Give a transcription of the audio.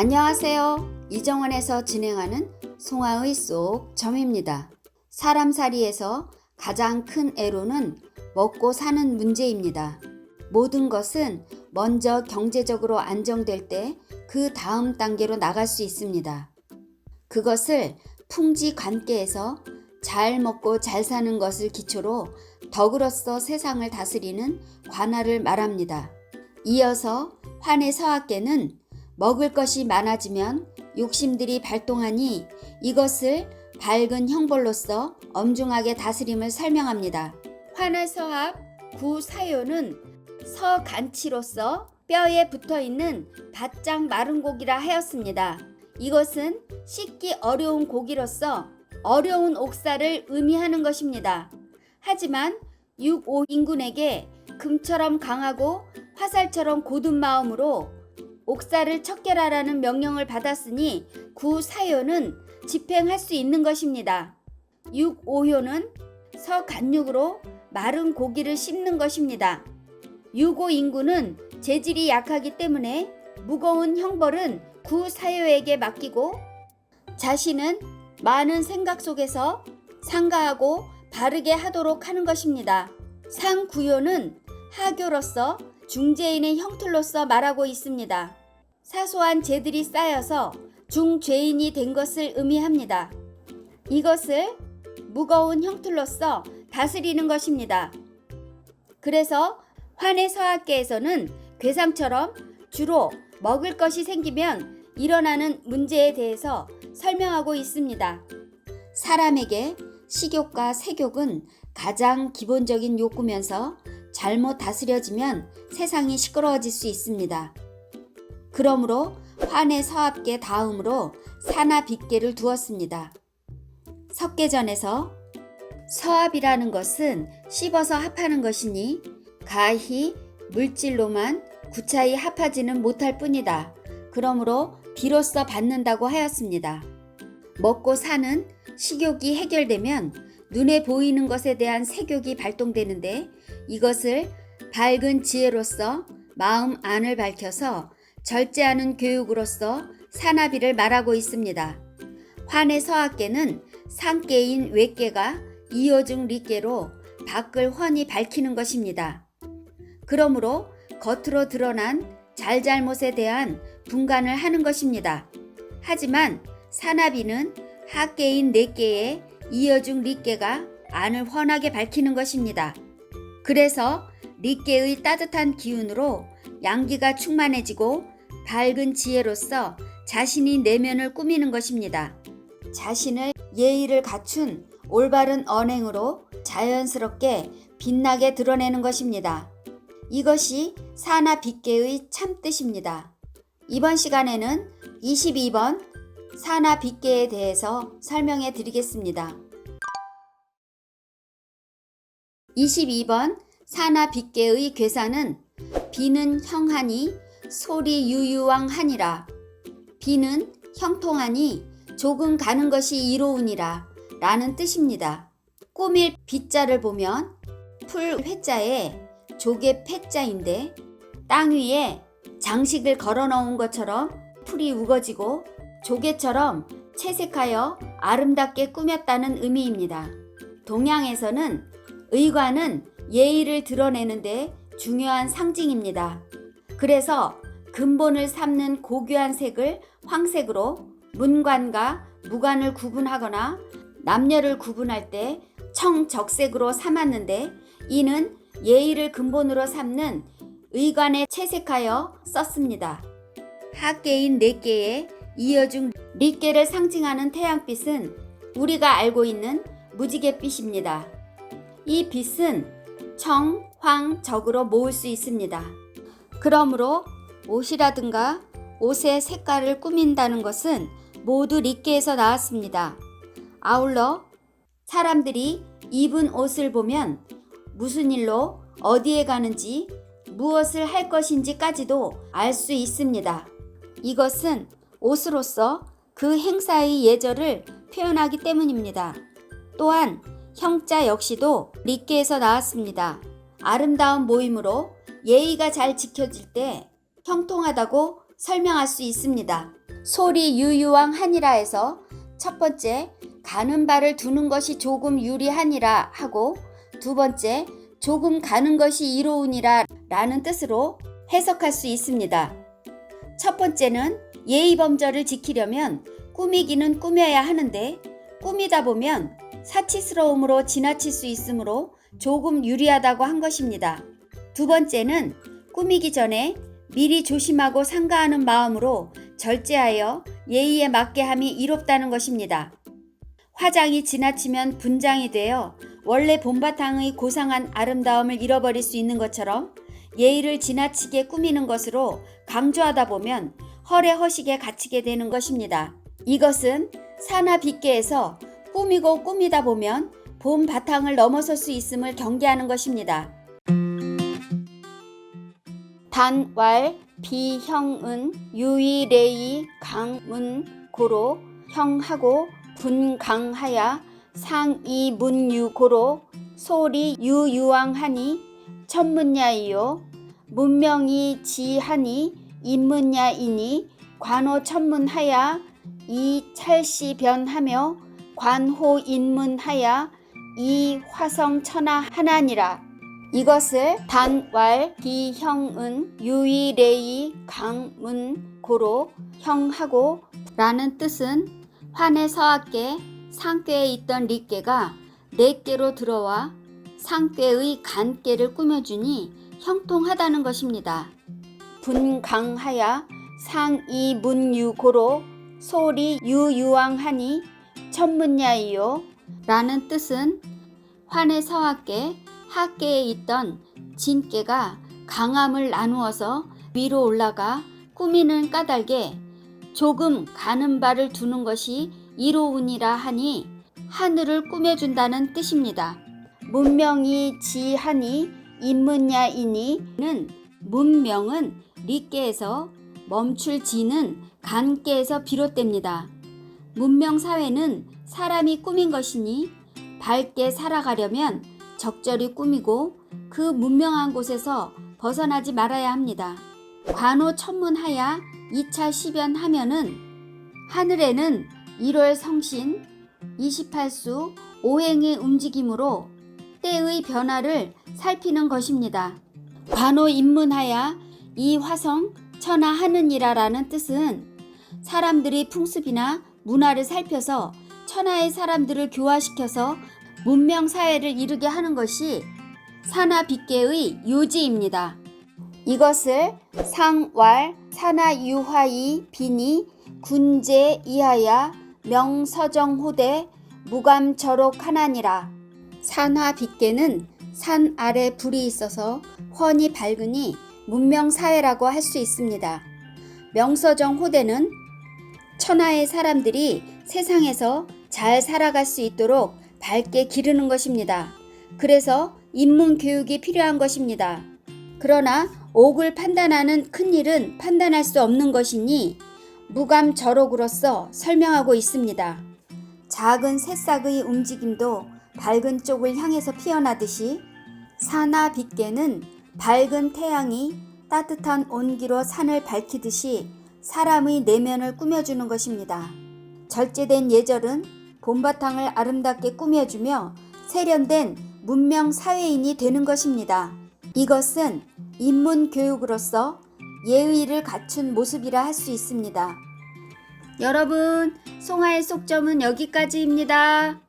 안녕하세요. 이정원에서 진행하는 송화의 쏙 점입니다. 사람살이에서 가장 큰 애로는 먹고 사는 문제입니다. 모든 것은 먼저 경제적으로 안정될 때 그 다음 단계로 나갈 수 있습니다. 그것을 풍지관계에서 잘 먹고 잘 사는 것을 기초로 덕으로서 세상을 다스리는 관할을 말합니다. 이어서 환의 서학계는 먹을 것이 많아지면 욕심들이 발동하니 이것을 밝은 형벌로서 엄중하게 다스림을 설명합니다. 환의 서합 구사요는 서간치로서 뼈에 붙어있는 바짝 마른 고기라 하였습니다. 이것은 씻기 어려운 고기로서 어려운 옥살을 의미하는 것입니다. 하지만 6.5 인군에게 금처럼 강하고 화살처럼 고든 마음으로 옥살을 척결하라는 명령을 받았으니 구사요는 집행할 수 있는 것입니다. 6.5효는 서간육으로 마른 고기를 씹는 것입니다. 6.5 인군은 재질이 약하기 때문에 무거운 형벌은 구사요에게 맡기고 자신은 많은 생각 속에서 상가하고 바르게 하도록 하는 것입니다. 상구요는 하교로서 중죄인의 형틀로서 말하고 있습니다. 사소한 죄들이 쌓여서 중죄인이 된 것을 의미합니다. 이것을 무거운 형틀로서 다스리는 것입니다. 그래서 환의 서학계에서는 괴상처럼 주로 먹을 것이 생기면 일어나는 문제에 대해서 설명하고 있습니다. 사람에게 식욕과 색욕은 가장 기본적인 욕구면서 잘못 다스려지면 세상이 시끄러워질 수 있습니다. 그러므로 환의 서합계 다음으로 사나빗계를 두었습니다. 석계전에서 서합이라는 것은 씹어서 합하는 것이니 가히 물질로만 구차히 합하지는 못할 뿐이다. 그러므로 비로소 받는다고 하였습니다. 먹고 사는 식욕이 해결되면 눈에 보이는 것에 대한 색욕이 발동되는데 이것을 밝은 지혜로서 마음 안을 밝혀서 절제하는 교육으로서 사나비를 말하고 있습니다. 환의 서학계는 상계인 외계가 이어중 리계로 밖을 훤히 밝히는 것입니다. 그러므로 겉으로 드러난 잘잘못에 대한 분간을 하는 것입니다. 하지만 사나비는 하계인 내계에 이어중 리계가 안을 훤하게 밝히는 것입니다. 그래서 리계의 따뜻한 기운으로 양기가 충만해지고 밝은 지혜로서 자신이 내면을 꾸미는 것입니다. 자신을 예의를 갖춘 올바른 언행으로 자연스럽게 빛나게 드러내는 것입니다. 이것이 사나빗계의 참뜻입니다. 이번 시간에는 22번 사나빗계에 대해서 설명해 드리겠습니다. 22번 사나빗계의 괴사는 비는 형하니 소리 유유왕하니라. 비는 형통하니 조금 가는 것이 이로우니라 라는 뜻입니다. 꾸밀 빗자를 보면 풀 회자에 조개 패자인데 땅 위에 장식을 걸어 놓은 것처럼 풀이 우거지고 조개처럼 채색하여 아름답게 꾸몄다는 의미입니다. 동양에서는 의관은 예의를 드러내는데 중요한 상징입니다. 그래서 근본을 삼는 고귀한 색을 황색으로 문관과 무관을 구분하거나 남녀를 구분할 때 청적색으로 삼았는데 이는 예의를 근본으로 삼는 의관에 채색하여 썼습니다. 하계인 네계에 이어중 리계를 상징하는 태양빛은 우리가 알고 있는 무지갯빛입니다. 이 빛은 청, 황, 적으로 모을 수 있습니다. 그러므로 옷이라든가 옷의 색깔을 꾸민다는 것은 모두 리계에서 나왔습니다. 아울러 사람들이 입은 옷을 보면 무슨 일로 어디에 가는지 무엇을 할 것인지까지도 알 수 있습니다. 이것은 옷으로서 그 행사의 예절을 표현하기 때문입니다. 또한 형자 역시도 리계에서 나왔습니다. 아름다운 모임으로 예의가 잘 지켜질 때 형통하다고 설명할 수 있습니다. 소리 유유왕하니라 해서 첫 번째 가는 발을 두는 것이 조금 유리하니라 하고 두 번째 조금 가는 것이 이로우니라 라는 뜻으로 해석할 수 있습니다. 첫 번째는 예의범절을 지키려면 꾸미기는 꾸며야 하는데 꾸미다 보면 사치스러움으로 지나칠 수 있으므로 조금 유리하다고 한 것입니다. 두 번째는 꾸미기 전에 미리 조심하고 삼가하는 마음으로 절제하여 예의에 맞게 함이 이롭다는 것입니다. 화장이 지나치면 분장이 되어 원래 본바탕의 고상한 아름다움을 잃어버릴 수 있는 것처럼 예의를 지나치게 꾸미는 것으로 강조하다 보면 허례허식에 갇히게 되는 것입니다. 이것은 사나 빗계에서 꾸미고 꾸미다 보면 본바탕을 넘어설 수 있음을 경계하는 것입니다. 단왈 비형은 유이레이 강문 고로 형하고 분강하야 상이문유고로 소리 유유왕하니 천문야이요 문명이 지하니 인문야이니 관호천문하야 이찰시변하며 관호인문하야 이화성천하하나니라. 이것을 단왈 비형은 유이레이 강문 고로 형하고 라는 뜻은 환의 서학계 상꾀에 있던 릿계가 넷계로 들어와 상꾀의 간계를 꾸며주니 형통하다는 것입니다. 분강하야 상이문유고로 소리 유유왕하니 천문야이요 라는 뜻은 환의 서학계 하계에 있던 진계가 강함을 나누어서 위로 올라가 꾸미는 까닭에 조금 가는 발을 두는 것이 이로우니라 하니 하늘을 꾸며준다는 뜻입니다. 문명이 지하니 인문야이니는 문명은 릿계에서 멈출 지는 간계에서 비롯됩니다. 문명사회는 사람이 꾸민 것이니 밝게 살아가려면 적절히 꾸미고 그 문명한 곳에서 벗어나지 말아야 합니다. 관호천문하야 2차 시변하면은 하늘에는 1월 성신 28수 오행의 움직임으로 때의 변화를 살피는 것입니다. 관호인문하야 이화성 천하하느니라라는 뜻은 사람들이 풍습이나 문화를 살펴서 천하의 사람들을 교화시켜서 문명사회를 이루게 하는 것이 사나빗계의 요지입니다. 이것을 상왈 사나유화이 비니 군제 이하야 명서정호대 무감저록하나니라. 산화빗계는 산 아래 불이 있어서 훤히 밝으니 문명사회라고 할 수 있습니다. 명서정호대는 천하의 사람들이 세상에서 잘 살아갈 수 있도록 밝게 기르는 것입니다. 그래서 인문교육이 필요한 것입니다. 그러나 옥을 판단하는 큰 일은 판단할 수 없는 것이니 무감저록으로서 설명하고 있습니다. 작은 새싹의 움직임도 밝은 쪽을 향해서 피어나듯이 사나빗계는 밝은 태양이 따뜻한 온기로 산을 밝히듯이 사람의 내면을 꾸며주는 것입니다. 절제된 예절은 본바탕을 아름답게 꾸며주며 세련된 문명 사회인이 되는 것입니다. 이것은 인문교육으로서 예의를 갖춘 모습이라 할 수 있습니다. 여러분, 송아의 속점은 여기까지입니다.